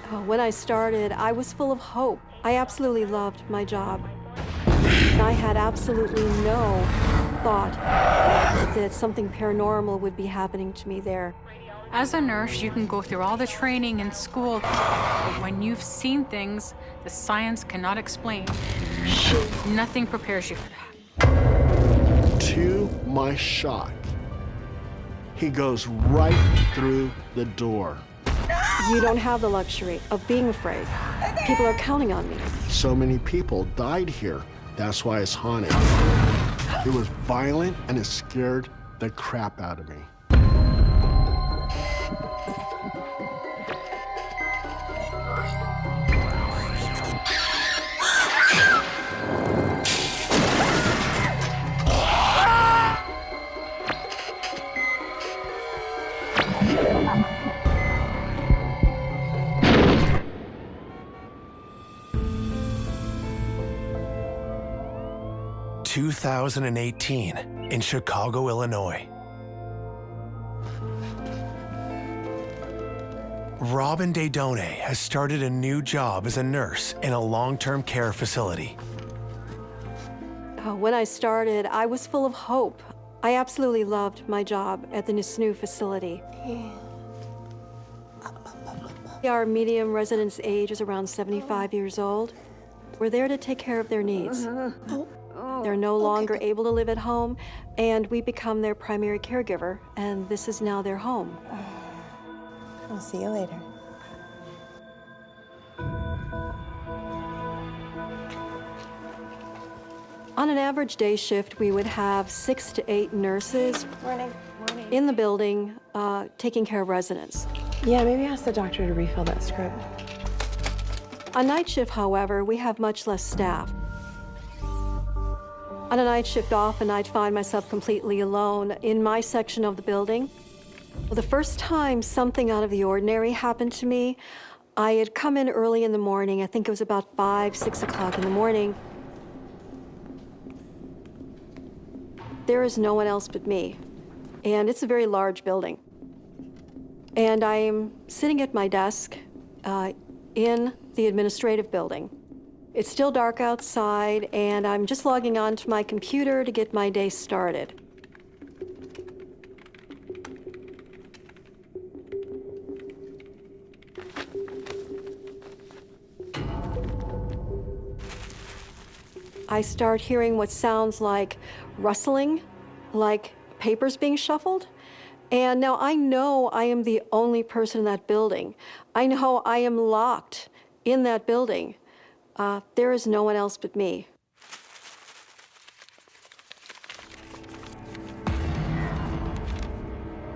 When I started, I was full of hope. I absolutely loved my job. I had absolutely no thought that something paranormal would be happening to me there. As a nurse, you can go through all the training in school, but when you've seen things the science cannot explain, nothing prepares you for that. To my shock, he goes right through the door. You don't have the luxury of being afraid. People are counting on me. So many people died here. That's why it's haunted. It was violent and it scared the crap out of me. ...2018 in Chicago, Illinois. Robin Daydone has started a new job as a nurse in a long-term care facility. When I started, I was full of hope. I absolutely loved my job at the S02 facility. Our median residence age is around 75 years old. We're there to take care of their needs. They're no longer able to live at home, and we become their primary caregiver, and this is now their home. I'll see you later. On an average day shift, we would have 6 to 8 nurses in the building taking care of residents. Yeah, maybe ask the doctor to refill that script. On night shift, however, we have much less staff. On a night shift often, I'd find myself completely alone in my section of the building. Well, the first time something out of the ordinary happened to me, I had come in early in the morning. I think it was about 5, 6 o'clock in the morning. There is no one else but me, and it's a very large building. And I'm sitting at my desk in the administrative building. It's still dark outside, and I'm just logging on to my computer to get my day started. I start hearing what sounds like rustling, like papers being shuffled. And now I know I am the only person in that building. I know I am locked in that building. There is no one else but me.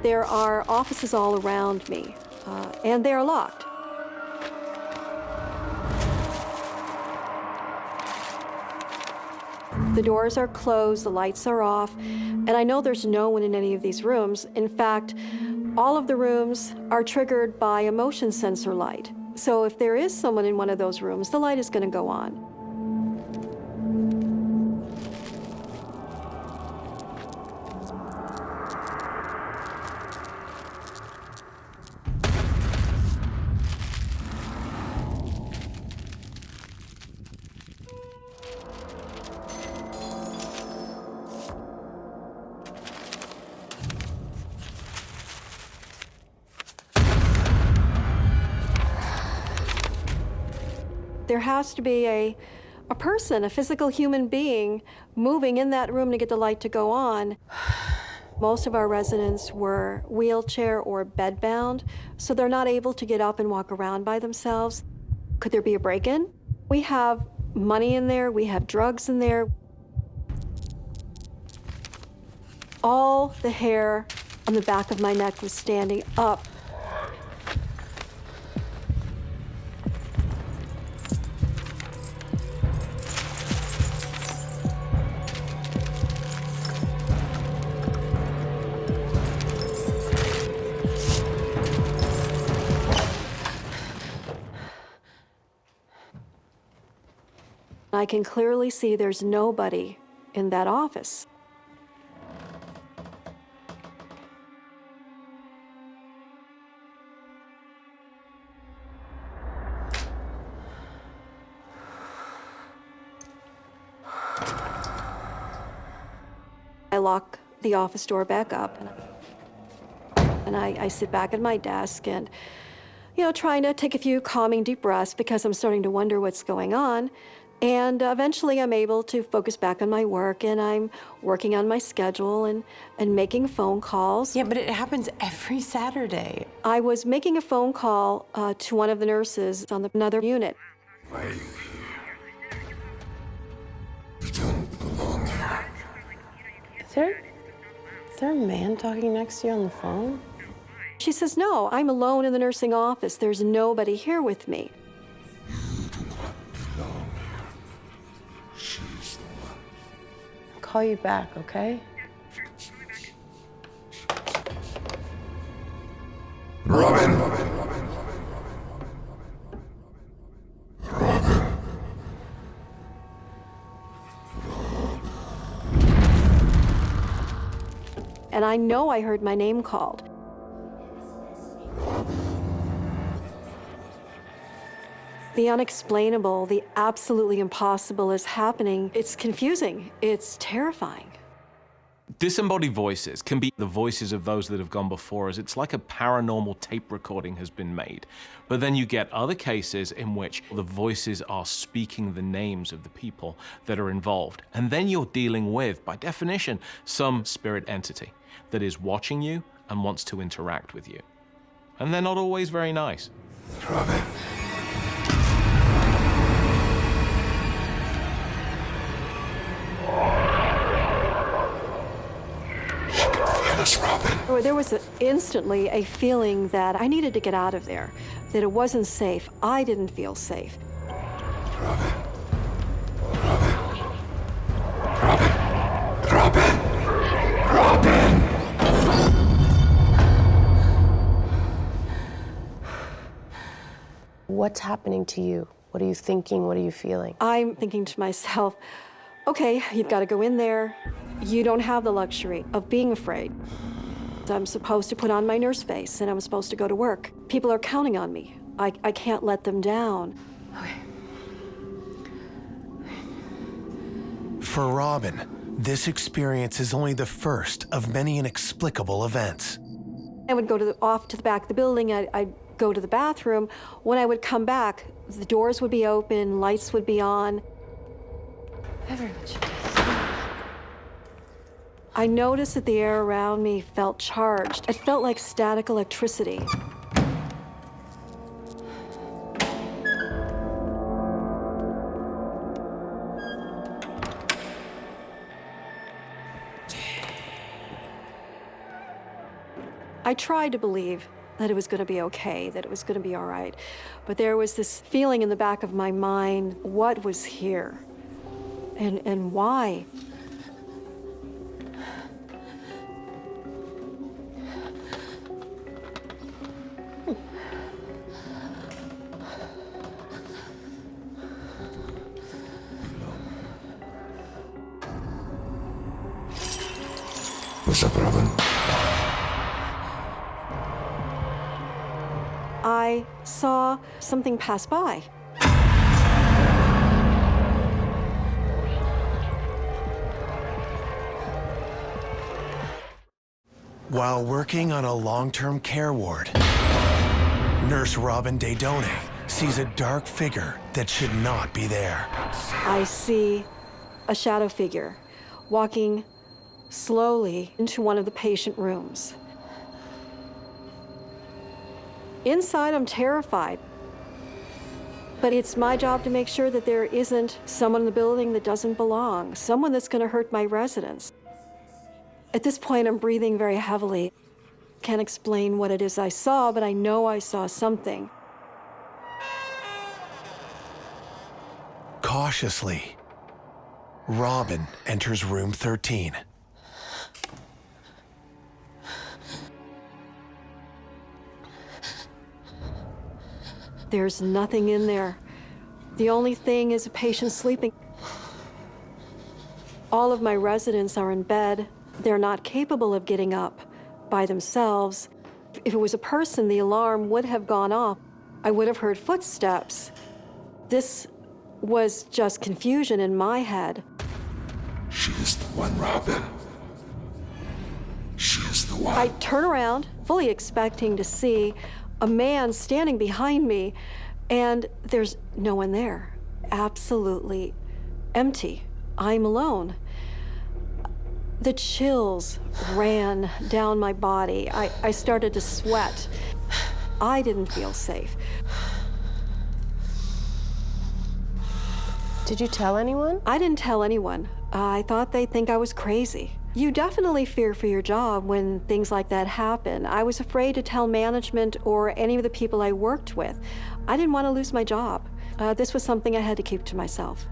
There are offices all around me, and they are locked. The doors are closed, the lights are off, and I know there's no one in any of these rooms. In fact, all of the rooms are triggered by a motion sensor light. So if there is someone in one of those rooms, the light is going to go on. There has to be a person, a physical human being, moving in that room to get the light to go on. Most of our residents were wheelchair or bedbound, so they're not able to get up and walk around by themselves. Could there be a break-in? We have money in there, we have drugs in there. All the hair on the back of my neck was standing up. I can clearly see there's nobody in that office. lock the office door back up, and I sit back at my desk and, trying to take a few calming deep breaths because I'm starting to wonder what's going on. And eventually I'm able to focus back on my work, and I'm working on my schedule and making phone calls. Yeah, but it happens every Saturday. I was making a phone call to one of the nurses on another unit. Is there a man talking next to you on the phone? She says, "No, I'm alone in the nursing office. There's nobody here with me." I'll call you back, okay? Robin! And I know I heard my name called. The unexplainable, the absolutely impossible is happening. It's confusing. It's terrifying. Disembodied voices can be the voices of those that have gone before us. It's like a paranormal tape recording has been made. But then you get other cases in which the voices are speaking the names of the people that are involved. And then you're dealing with, by definition, some spirit entity that is watching you and wants to interact with you. And they're not always very nice. Robin. Robin. There was instantly a feeling that I needed to get out of there, that it wasn't safe. I didn't feel safe. Robin. Robin. Robin. Robin. Robin. What's happening to you? What are you thinking? What are you feeling? I'm thinking to myself, okay, you've got to go in there. You don't have the luxury of being afraid. I'm supposed to put on my nurse face, and I'm supposed to go to work. People are counting on me. I can't let them down. Okay. For Robin, this experience is only the first of many inexplicable events. I would go off to the back of the building. I'd go to the bathroom. When I would come back, the doors would be open, lights would be on. Very much. I noticed that the air around me felt charged. It felt like static electricity. I tried to believe that it was going to be okay, that it was going to be all right. But there was this feeling in the back of my mind, what was here? And why? What's up, Robin? I saw something pass by. While working on a long-term care ward, Nurse Robin Dedone sees a dark figure that should not be there. I see a shadow figure walking slowly into one of the patient rooms. Inside, I'm terrified. But it's my job to make sure that there isn't someone in the building that doesn't belong, someone that's going to hurt my residents. At this point, I'm breathing very heavily. Can't explain what it is I saw, but I know I saw something. Cautiously, Robin enters room 13. There's nothing in there. The only thing is a patient sleeping. All of my residents are in bed. They're not capable of getting up by themselves. If it was a person, the alarm would have gone off. I would have heard footsteps. This was just confusion in my head. She's the one, Robin. That's the one. I turn around, fully expecting to see a man standing behind me, and there's no one there. Absolutely empty. I'm alone. The chills ran down my body. I started to sweat. I didn't feel safe. Did you tell anyone? I didn't tell anyone. I thought they'd think I was crazy. You definitely fear for your job when things like that happen. I was afraid to tell management or any of the people I worked with. I didn't want to lose my job. This was something I had to keep to myself.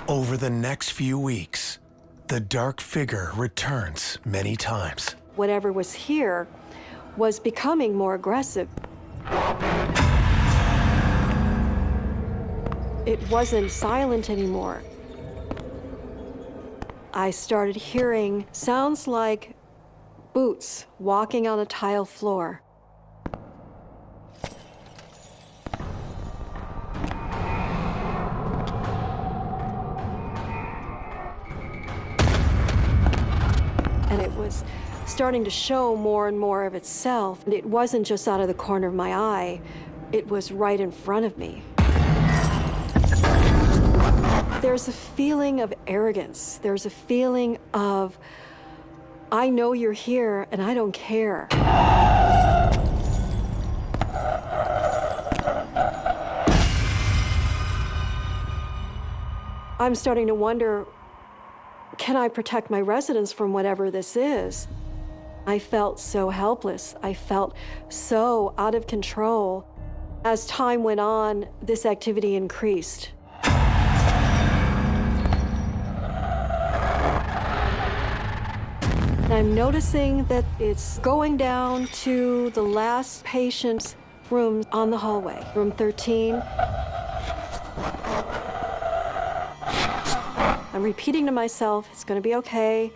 Over the next few weeks, the dark figure returns many times. Whatever was here was becoming more aggressive. It wasn't silent anymore. I started hearing sounds like boots walking on a tile floor. And it was starting to show more and more of itself. And it wasn't just out of the corner of my eye, it was right in front of me. There's a feeling of arrogance. There's a feeling of, I know you're here and I don't care. I'm starting to wonder, can I protect my residents from whatever this is? I felt so helpless. I felt so out of control. As time went on, this activity increased. And I'm noticing that it's going down to the last patient's room on the hallway, room 13. I'm repeating to myself, it's gonna be okay.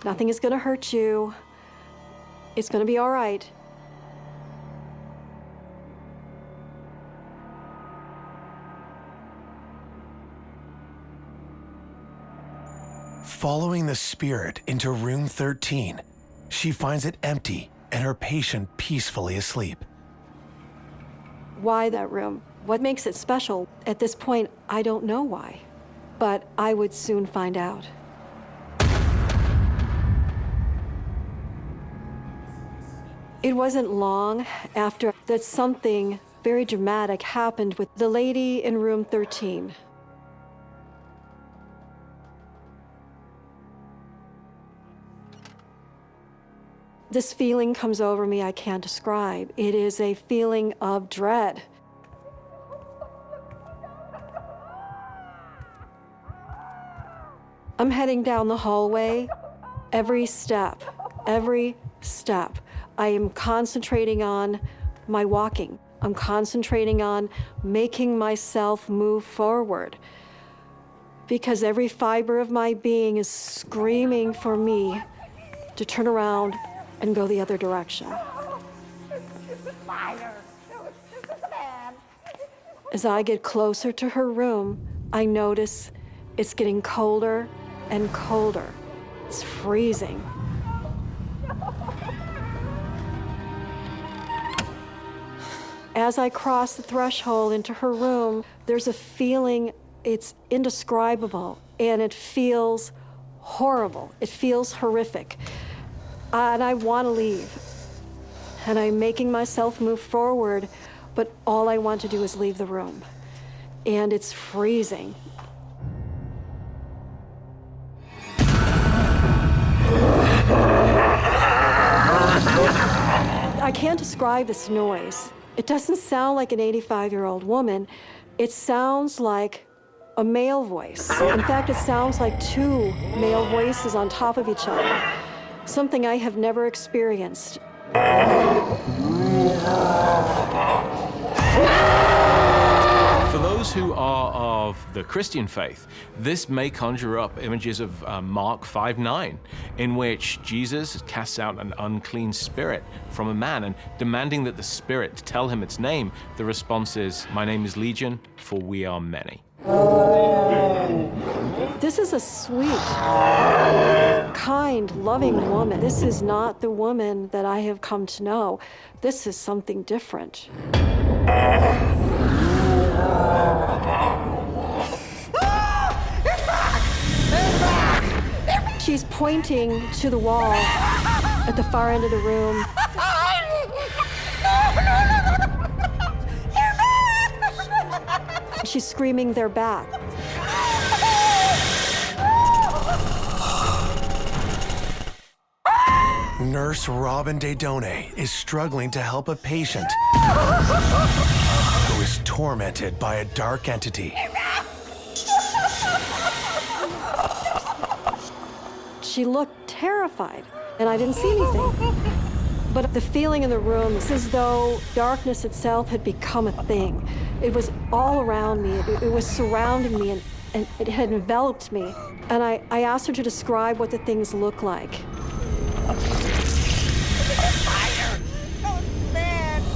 Nothing is gonna hurt you. It's gonna be all right. Following the spirit into room 13, she finds it empty and her patient peacefully asleep. Why that room? What makes it special? At this point, I don't know why, but I would soon find out. It wasn't long after that something very dramatic happened with the lady in room 13. This feeling comes over me I can't describe. It is a feeling of dread. I'm heading down the hallway. Every step, I am concentrating on my walking. I'm concentrating on making myself move forward. Because every fiber of my being is screaming for me to turn around and go the other direction. As I get closer to her room, I notice it's getting colder and colder. It's freezing. As I cross the threshold into her room, there's a feeling, it's indescribable, and it feels horrible. It feels horrific. And I want to leave. And I'm making myself move forward, but all I want to do is leave the room. And it's freezing. I can't describe this noise. It doesn't sound like an 85-year-old woman. It sounds like a male voice. In fact, it sounds like two male voices on top of each other. Something I have never experienced. For those who are of the Christian faith, this may conjure up images of Mark 5:9, in which Jesus casts out an unclean spirit from a man, and demanding that the spirit tell him its name, the response is, "My name is Legion, for we are many." This is a sweet, kind, loving woman. This is not the woman that I have come to know. This is something different. She's pointing to the wall at the far end of the room. She's screaming, "They're back." Nurse Robin Dedone is struggling to help a patient who is tormented by a dark entity. She looked terrified, and I didn't see anything. But the feeling in the room is as though darkness itself had become a thing. It was all around me. It was surrounding me, and it had enveloped me. And I asked her to describe what the things look like.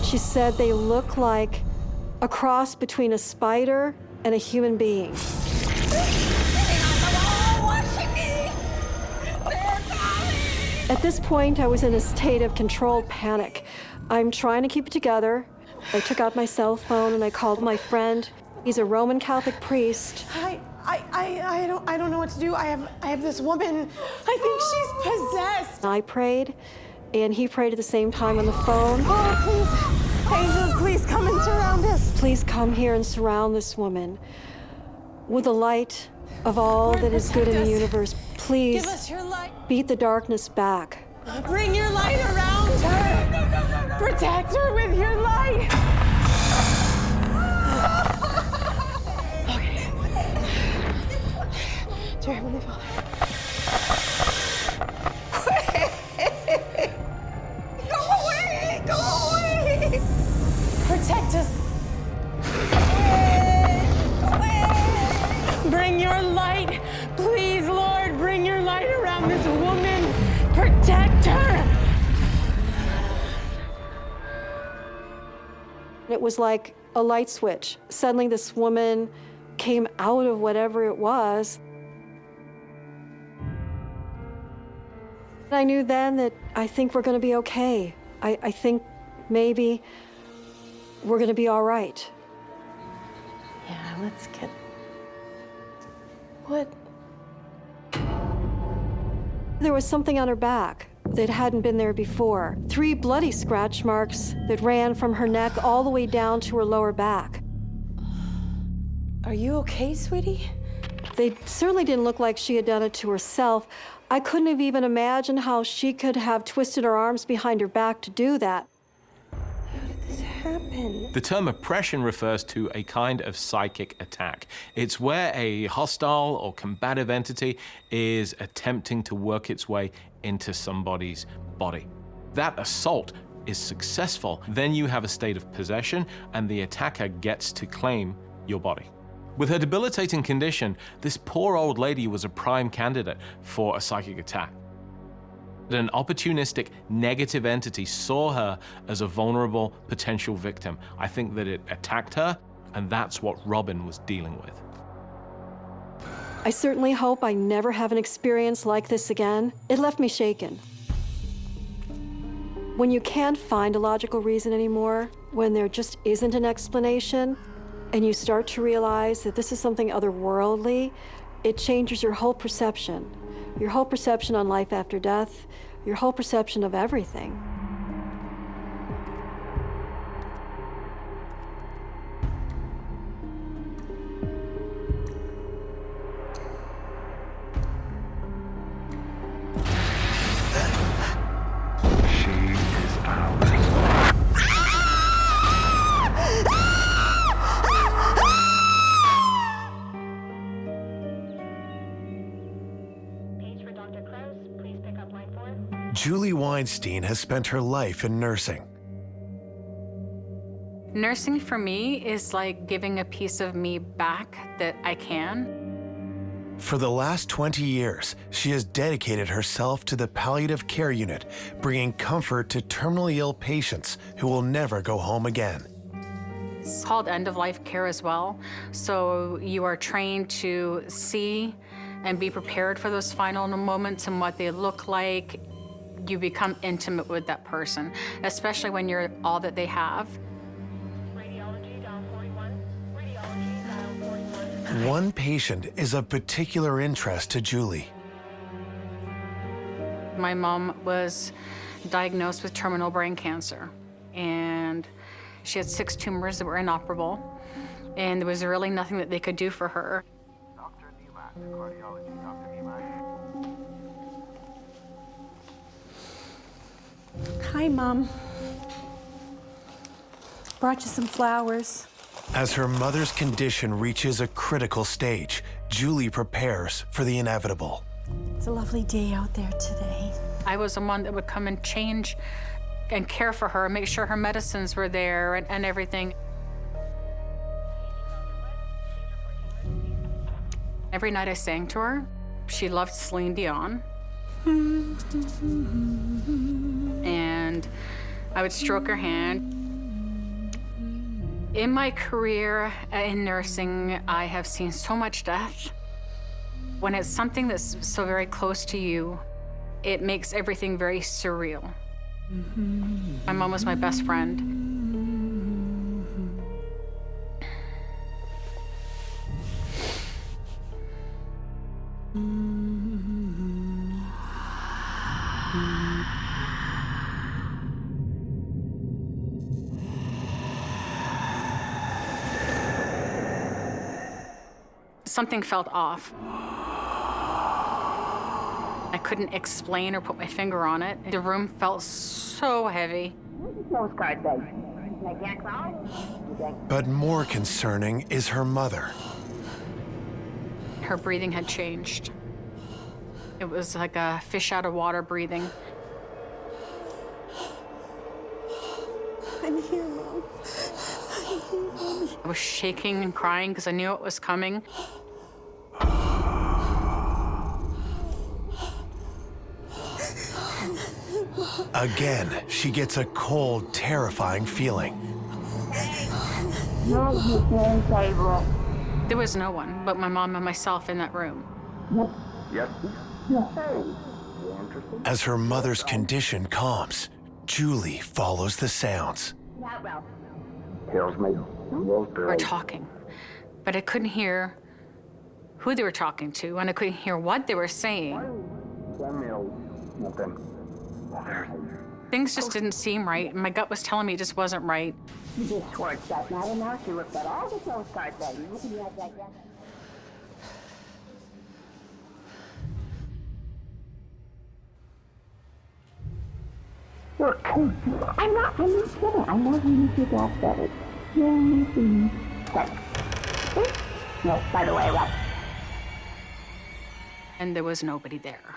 She said they look like a cross between a spider and a human being. At this point, I was in a state of controlled panic. I'm trying to keep it together. I took out my cell phone and I called my friend. He's a Roman Catholic priest. I don't know what to do. I have this woman. I think she's possessed. I prayed, and he prayed at the same time on the phone. Oh, please, angels, please come and surround us. Please come here and surround this woman with the light of all Lord, that is good in protect the us. universe. Please Give us your light. beat the darkness back. Bring your light around her. Protect her with your light. Okay. Dear Heavenly Father. Go away! Go away! Protect us. Bring your light. Please, Lord, bring your light around this woman. Protect her. It was like a light switch. Suddenly this woman came out of whatever it was. I knew then that I think we're going to be okay. I think maybe we're going to be all right. Yeah, let's get... What? There was something on her back that hadn't been there before. 3 bloody scratch marks that ran from her neck all the way down to her lower back. Are you okay, sweetie? They certainly didn't look like she had done it to herself. I couldn't have even imagined how she could have twisted her arms behind her back to do that. How did this happen? The term oppression refers to a kind of psychic attack. It's where a hostile or combative entity is attempting to work its way into somebody's body. That assault is successful, then you have a state of possession and the attacker gets to claim your body. With her debilitating condition, this poor old lady was a prime candidate for a psychic attack. An opportunistic negative entity saw her as a vulnerable potential victim. I think that it attacked her, and that's what Robin was dealing with. I certainly hope I never have an experience like this again. It left me shaken. When you can't find a logical reason anymore, when there just isn't an explanation, and you start to realize that this is something otherworldly, it changes your whole perception. Your whole perception on life after death, your whole perception of everything. She is ours. Julie Weinstein has spent her life in nursing. Nursing for me is like giving a piece of me back that I can. For the last 20 years, she has dedicated herself to the palliative care unit, bringing comfort to terminally ill patients who will never go home again. It's called end-of-life care as well. So you are trained to see and be prepared for those final moments and what they look like. You become intimate with that person, especially when you're all that they have. One patient is of particular interest to Julie. My mom was diagnosed with terminal brain cancer, and she had 6 tumors that were inoperable, and there was really nothing that they could do for her. Hi, Mom. Brought you some flowers. As her mother's condition reaches a critical stage, Julie prepares for the inevitable. It's a lovely day out there today. I was the one that would come and change and care for her, make sure her medicines were there and everything. Every night I sang to her. She loved Celine Dion. And I would stroke her hand. In my career in nursing, I have seen so much death. When it's something that's so very close to you, it makes everything very surreal. My mom was my best friend. Something felt off. I couldn't explain or put my finger on it. The room felt so heavy. But more concerning is her mother. Her breathing had changed. It was like a fish out of water breathing. I'm here, Mom. I'm here, Mommy. I was shaking and crying because I knew it was coming. Again, she gets a cold, terrifying feeling. There was no one but my mom and myself in that room. As her mother's condition calms, Julie follows the sounds. They were talking, but I couldn't hear who they were talking to, and I couldn't hear what they were saying. Things just didn't seem right. My gut was telling me it just wasn't right. I'm not kidding. I know you need to get better. No, by the way, what? And there was nobody there.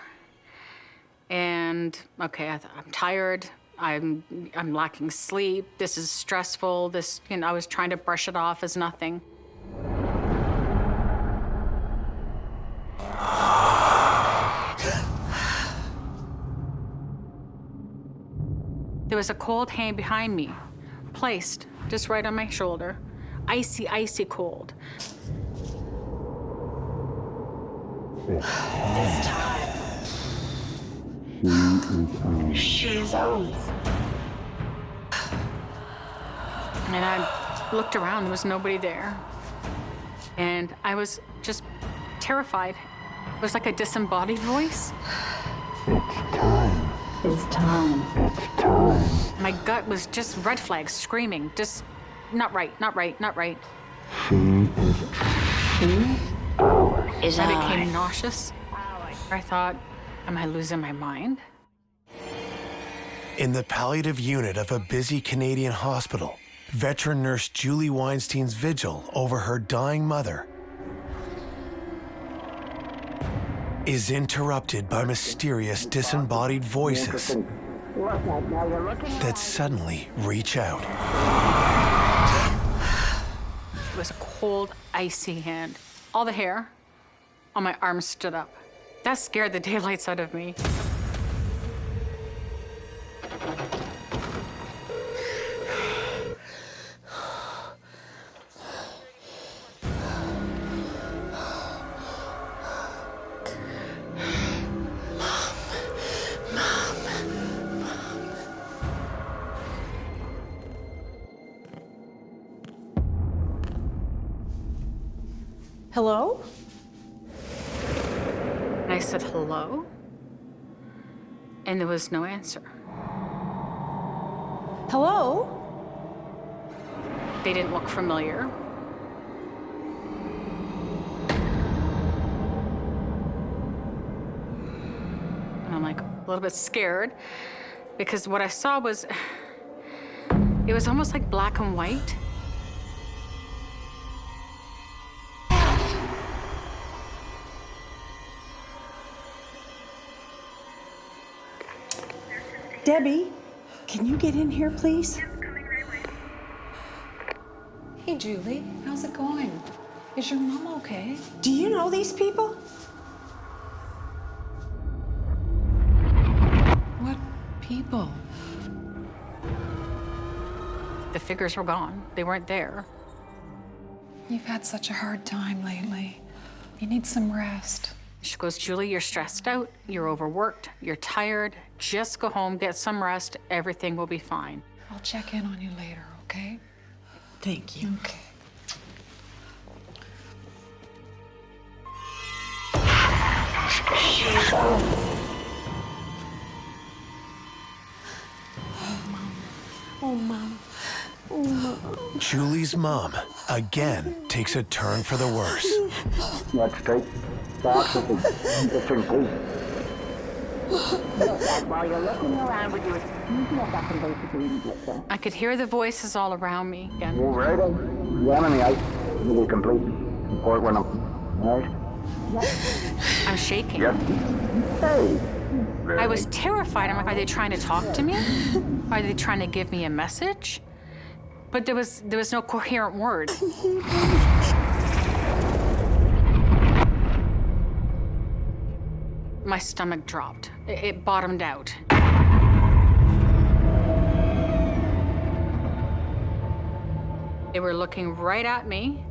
And okay, I'm tired. I'm lacking sleep. This is stressful. I was trying to brush it off as nothing. There was a cold hand behind me, placed just right on my shoulder. Icy, icy cold. This time. She's old. And I looked around, there was nobody there. And I was just terrified. It was like a disembodied voice. It's time. It's time. It's time. My gut was just red flags screaming, just not right, not right, not right. She is ours. Is I ours. became nauseous. I thought, am I losing my mind? In the palliative unit of a busy Canadian hospital, veteran nurse Julie Weinstein's vigil over her dying mother is interrupted by mysterious disembodied voices that suddenly reach out. cold, icy hand. All the hair on my arms stood up. That scared the daylights out of me. Hello? And I said, hello? And there was no answer. Hello? They didn't look familiar. And I'm like a little bit scared because what I saw was, it was almost like black and white. Debbie, can you get in here, please? Hey, Julie, how's it going? Is your mom okay? Do you know these people? What people? The figures were gone. They weren't there. You've had such a hard time lately. You need some rest. She goes, Julie, you're stressed out, you're overworked, you're tired. Just go home, get some rest, everything will be fine. I'll check in on you later, okay? Thank you. Okay. Oh, Mom. Oh, Mom. Julie's mom again takes a turn for the worse. Let's take back with the different pieces. While you're looking around with your up and basically get there. I could hear the voices all around me again. Move right in. The enemy out. You will complete report when I'm right. I'm shaking. Yep. Hey. I was terrified. I'm like, are they trying to talk to me? Are they trying to give me a message? But there was no coherent word. My stomach dropped. It bottomed out. They were looking right at me.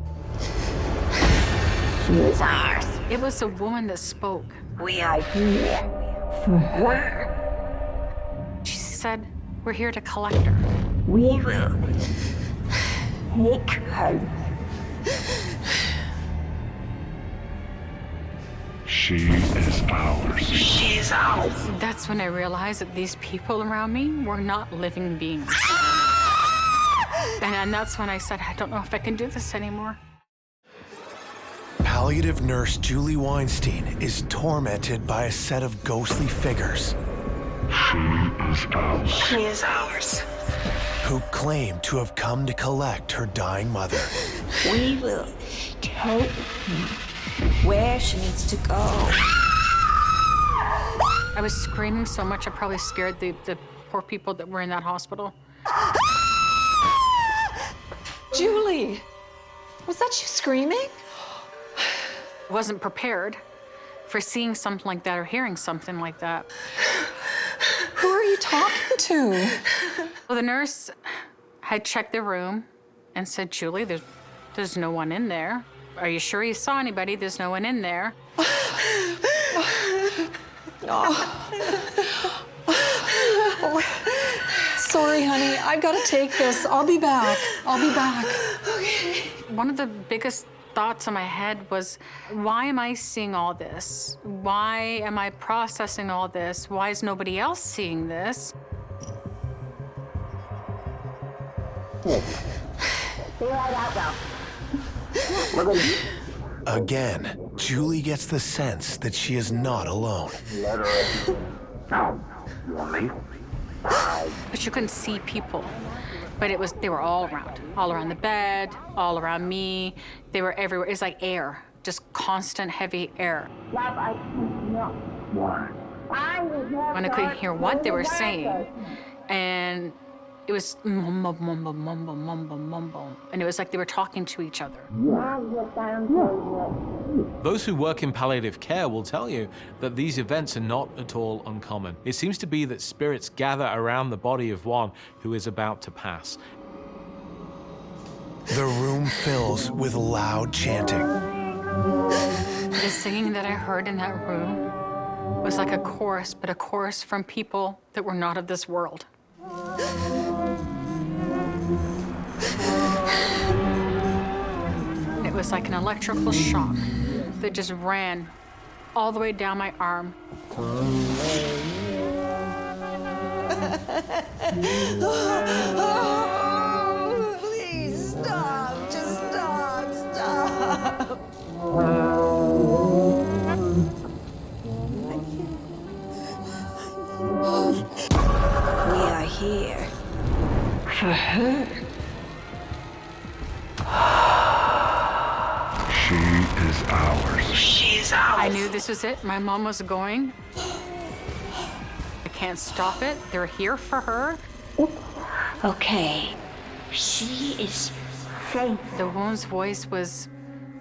She is ours. It was a woman that spoke. We are here for her. She said, we're here to collect her. We will take her. She is ours. She is ours. That's when I realized that these people around me were not living beings. And that's when I said, I don't know if I can do this anymore. Palliative nurse Julie Weinstein is tormented by a set of ghostly figures She is ours. She is ours. who claim to have come to collect her dying mother. We will take her where she needs to go. I was screaming so much, I probably scared the poor people that were in that hospital. Julie, was that you screaming? I wasn't prepared for seeing something like that or hearing something like that. Who are you talking to? Well, the nurse had checked the room and said, Julie, there's no one in there. Are you sure you saw anybody? There's no one in there. Sorry, honey. I gotta take this. I'll be back. Okay. One of the biggest thoughts in my head was, why am I seeing all this? Why am I processing all this? Why is nobody else seeing this? Stay right out now. We're good. Again, Julie gets the sense that she is not alone. Let her in. Now, you want me? But you couldn't see people. But they were all around the bed, all around me. They were everywhere. It's like air, just constant heavy air. Love, I cannot. Why? I was never And I couldn't hear what they were saying. And It was mumble, mumble, mumble, mumble, mumble. And it was like they were talking to each other. Those who work in palliative care will tell you that these events are not at all uncommon. It seems to be that spirits gather around the body of one who is about to pass. The room fills with loud chanting. The singing that I heard in that room was like a chorus, but a chorus from people that were not of this world. It was like an electrical shock that just ran all the way down my arm. Oh, please stop. Just stop. Stop. We are here for her. She is ours. She's ours. I knew this was it. My mom was going. I can't stop it. They're here for her. Okay. She is safe. The woman's voice was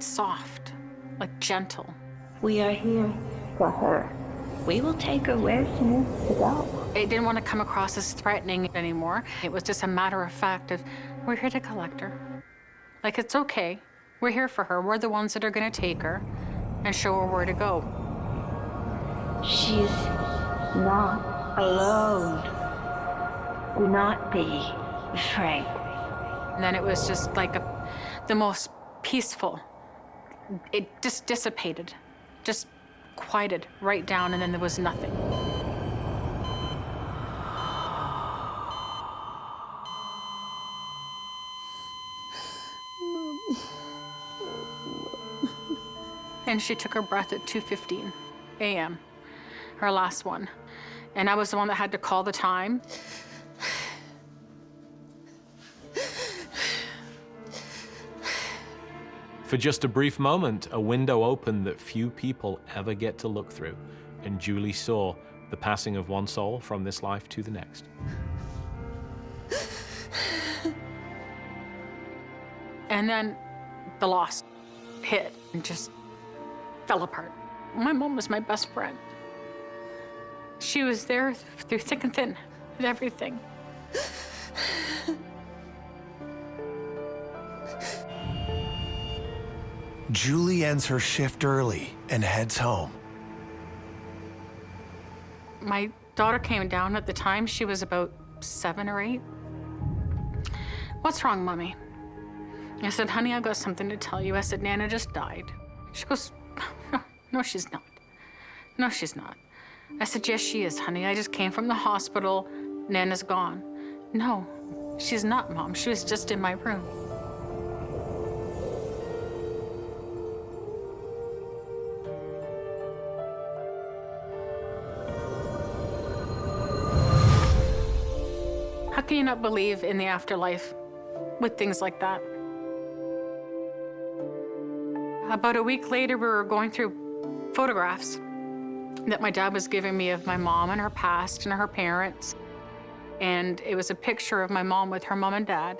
soft, like gentle. We are here for her. We will take her where she needs to go. It didn't want to come across as threatening anymore. It was just a matter of fact of, we're here to collect her. Like, it's okay. We're here for her. We're the ones that are going to take her and show her where to go. She's not alone. Do not be afraid. And then it was just like the most peaceful. It just dissipated, just quieted right down, and then there was nothing. And she took her breath at 2:15 a.m., her last one. And I was the one that had to call the time. For just a brief moment, a window opened that few people ever get to look through, and Julie saw the passing of one soul from this life to the next. And then the loss hit and just fell apart. My mom was my best friend. She was there through thick and thin with everything. Julie ends her shift early and heads home. My daughter came down at the time. She was about 7 or 8. What's wrong, Mommy? I said, honey, I've got something to tell you. I said, Nana just died. She goes, no, she's not. No, she's not. I said, yes, she is, honey. I just came from the hospital. Nana's gone. No, she's not, Mom. She was just in my room. How can you not believe in the afterlife with things like that? About a week later, we were going through photographs that my dad was giving me of my mom and her past and her parents. And it was a picture of my mom with her mom and dad.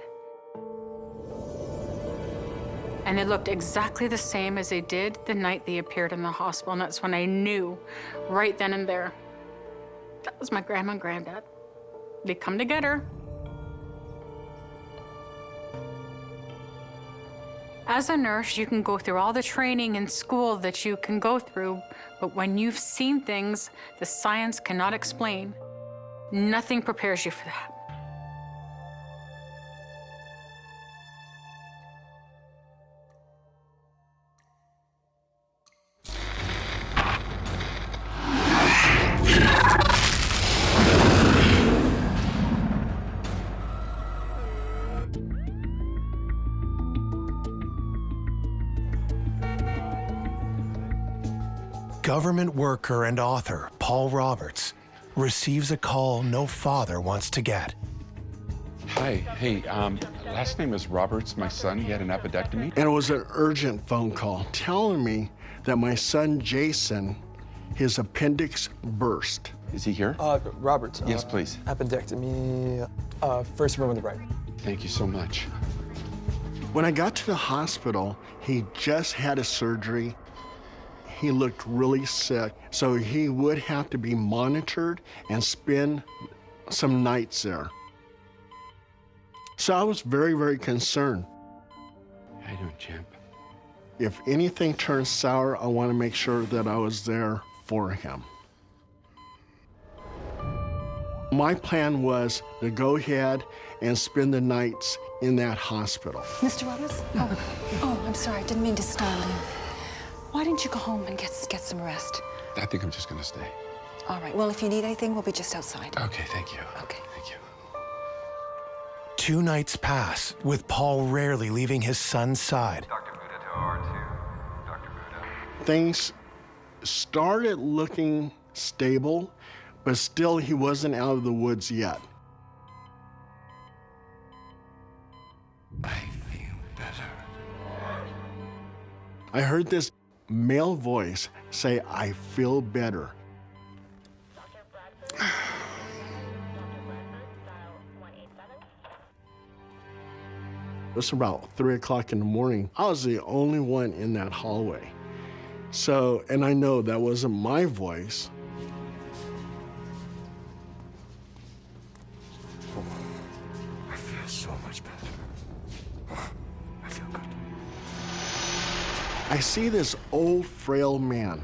And they looked exactly the same as they did the night they appeared in the hospital. And that's when I knew, right then and there, that was my grandma and granddad. They'd come to get her. As a nurse, you can go through all the training in school that you can go through, but when you've seen things the science cannot explain, nothing prepares you for that. Government worker and author Paul Roberts receives a call no father wants to get. Hi, hey, last name is Roberts, my son. He had an appendectomy. And it was an urgent phone call telling me that my son, Jason, His appendix burst. Is he here? Roberts. Yes, please. Appendectomy, first room on the right. Thank you so much. When I got to the hospital, he just had a surgery. He looked really sick, so he would have to be monitored and spend some nights there. So I was very, very concerned. How you doing, champ? If anything turns sour, I want to make sure that I was there for him. My plan was to go ahead and spend the nights in that hospital. Mr. Roberts? Oh, I'm sorry. I didn't mean to startle you. Why didn't you go home and get some rest? I think I'm just gonna stay. All right. Well, if you need anything, we'll be just outside. Okay, thank you. Okay. Thank you. 2 nights pass, with Paul rarely leaving his son's side. Dr. Buddha to R2. Dr. Buddha. Things started looking stable, but still he wasn't out of the woods yet. I feel better. I heard this male voice say, "I feel better." It was about 3 o'clock in the morning. I was the only one in that hallway. So, and I know that wasn't my voice. I feel so much better. I feel good. I see this old, frail man.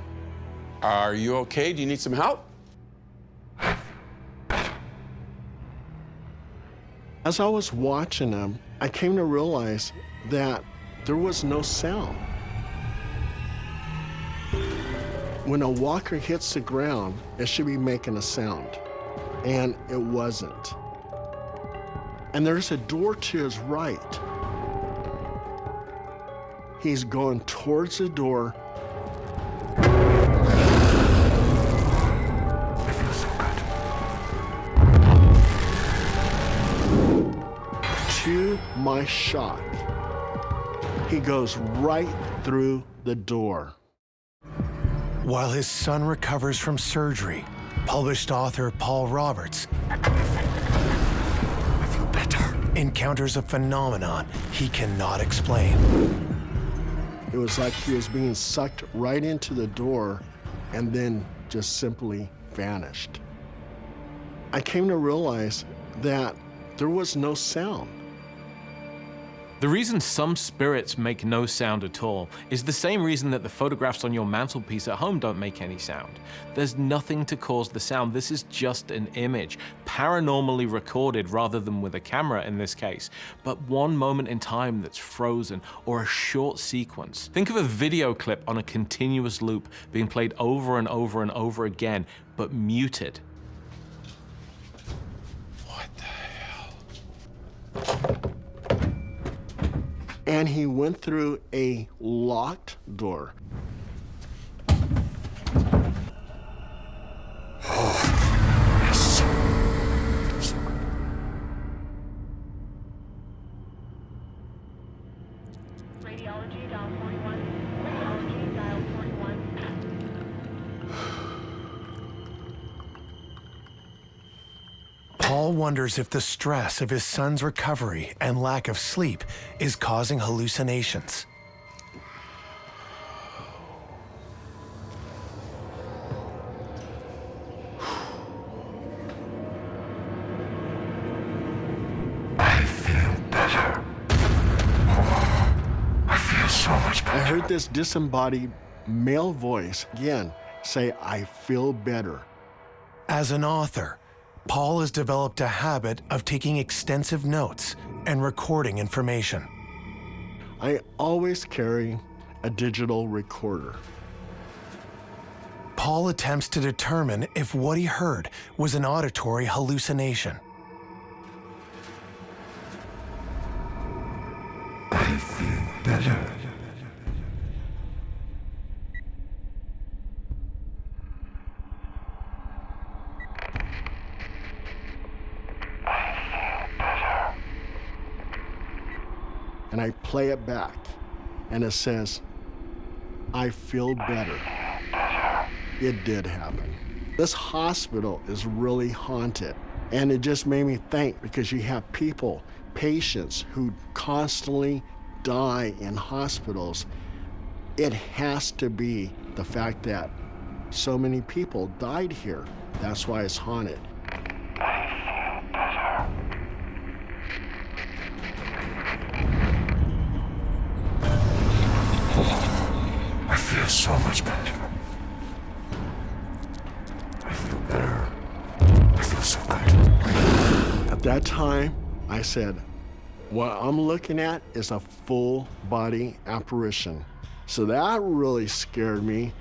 Are you okay? Do you need some help? As I was watching him, I came to realize that there was no sound. When a walker hits the ground, it should be making a sound, and it wasn't. And there's a door to his right. He's going towards the door. I feel so good. To my shock, he goes right through the door. While his son recovers from surgery, published author Paul Roberts I feel better. encounters a phenomenon he cannot explain. It was like he was being sucked right into the door and then just simply vanished. I came to realize that there was no sound. The reason some spirits make no sound at all is the same reason that the photographs on your mantelpiece at home don't make any sound. There's nothing to cause the sound. This is just an image, paranormally recorded rather than with a camera in this case, but one moment in time that's frozen, or a short sequence. Think of a video clip on a continuous loop being played over and over and over again, but muted. What the hell? And he went through a locked door. Yes. Feels so good. Radiology, dial 41. Radiology, dial 41. Paul wonders if the stress of his son's recovery and lack of sleep is causing hallucinations. I feel better. I feel so much better. I heard this disembodied male voice again say, "I feel better." As an author, Paul has developed a habit of taking extensive notes and recording information. I always carry a digital recorder. Paul attempts to determine if what he heard was an auditory hallucination. I feel better. And I play it back, and it says, "I feel better." It did happen. This hospital is really haunted. And it just made me think, because you have people, patients who constantly die in hospitals. It has to be the fact that so many people died here. That's why it's haunted. I feel so much better. I feel better. I feel so good. At that time, I said, what I'm looking at is a full body apparition. So that really scared me.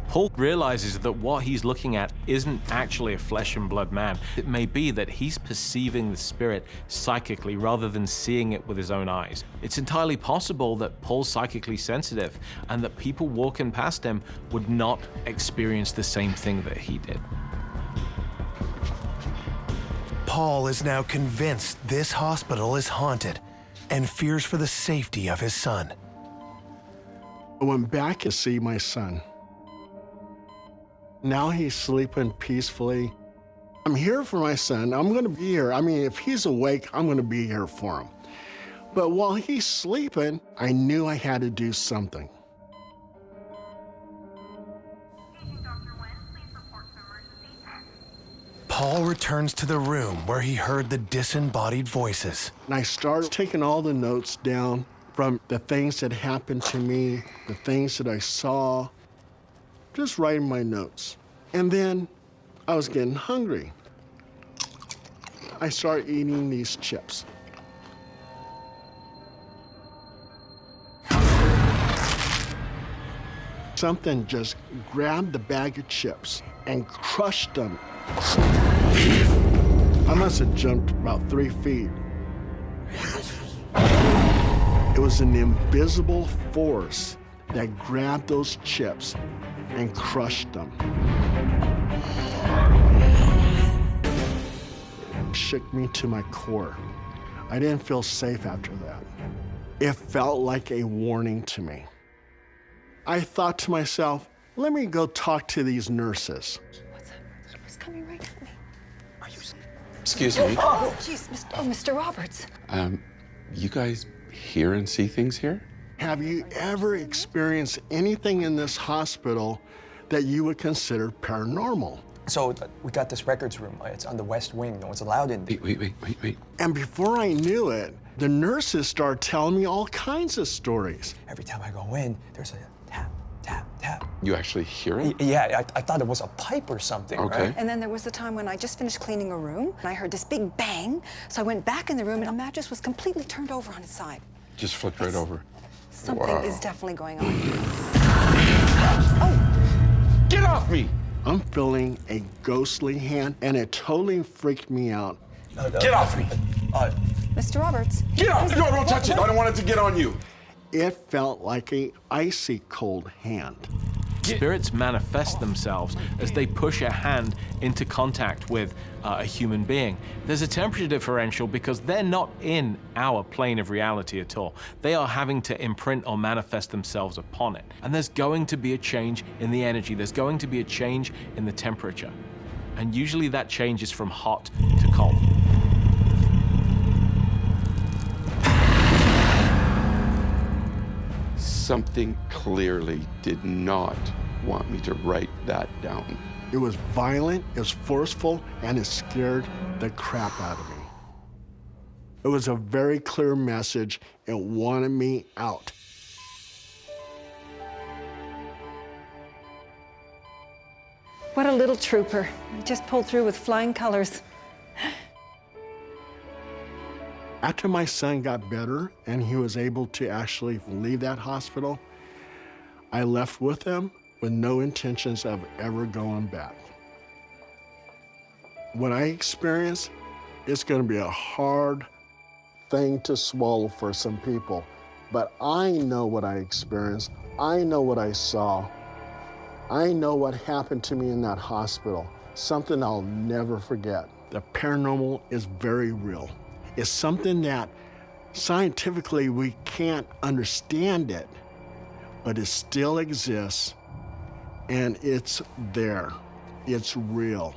Paul realizes that what he's looking at isn't actually a flesh and blood man. It may be that he's perceiving the spirit psychically rather than seeing it with his own eyes. It's entirely possible that Paul's psychically sensitive and that people walking past him would not experience the same thing that he did. Paul is now convinced this hospital is haunted and fears for the safety of his son. I went back to see my son. Now he's sleeping peacefully. I'm here for my son. I'm gonna be here. I mean, if he's awake, I'm gonna be here for him. But while he's sleeping, I knew I had to do something. Paul returns to the room where he heard the disembodied voices. And I started taking all the notes down from the things that happened to me, the things that I saw, just writing my notes. And then I was getting hungry. I started eating these chips. Something just grabbed the bag of chips and crushed them. I must have jumped about 3 feet. It was an invisible force that grabbed those chips and crushed them. It shook me to my core. I didn't feel safe after that. It felt like a warning to me. I thought to myself, let me go talk to these nurses. What's that? He was coming right at me. Are you... Excuse me. Oh, jeez, Mr. Roberts. You guys hear and see things here? Have you ever experienced anything in this hospital that you would consider paranormal? So we got this records room. It's on the west wing. No one's allowed in. Wait. And before I knew it, the nurses started telling me all kinds of stories. Every time I go in, there's a tap, tap, tap. You actually hear it? Yeah, I thought it was a pipe or something, Okay. right? And then there was the time when I just finished cleaning a room, and I heard this big bang. So I went back in the room, and the mattress was completely turned over on its side. Just flipped right over. Something Wow. is definitely going on. Get off me! I'm feeling a ghostly hand, and it totally freaked me out. Get off me! Mr. Roberts. Get off! No, don't touch it! I don't want it to get on you. It felt like an icy cold hand. Spirits manifest themselves as they push a hand into contact with a human being. There's a temperature differential because they're not in our plane of reality at all. They are having to imprint or manifest themselves upon it. And there's going to be a change in the energy. There's going to be a change in the temperature. And usually that changes from hot to cold. Something clearly did not want me to write that down. It was violent, it was forceful, and it scared the crap out of me. It was a very clear message. It wanted me out. What a little trooper. He just pulled through with flying colors. After my son got better and he was able to actually leave that hospital, I left with him with no intentions of ever going back. What I experienced, it's going to be a hard thing to swallow for some people, but I know what I experienced. I know what I saw. I know what happened to me in that hospital, something I'll never forget. The paranormal is very real. It's something that scientifically we can't understand it, but it still exists, and it's there. It's real.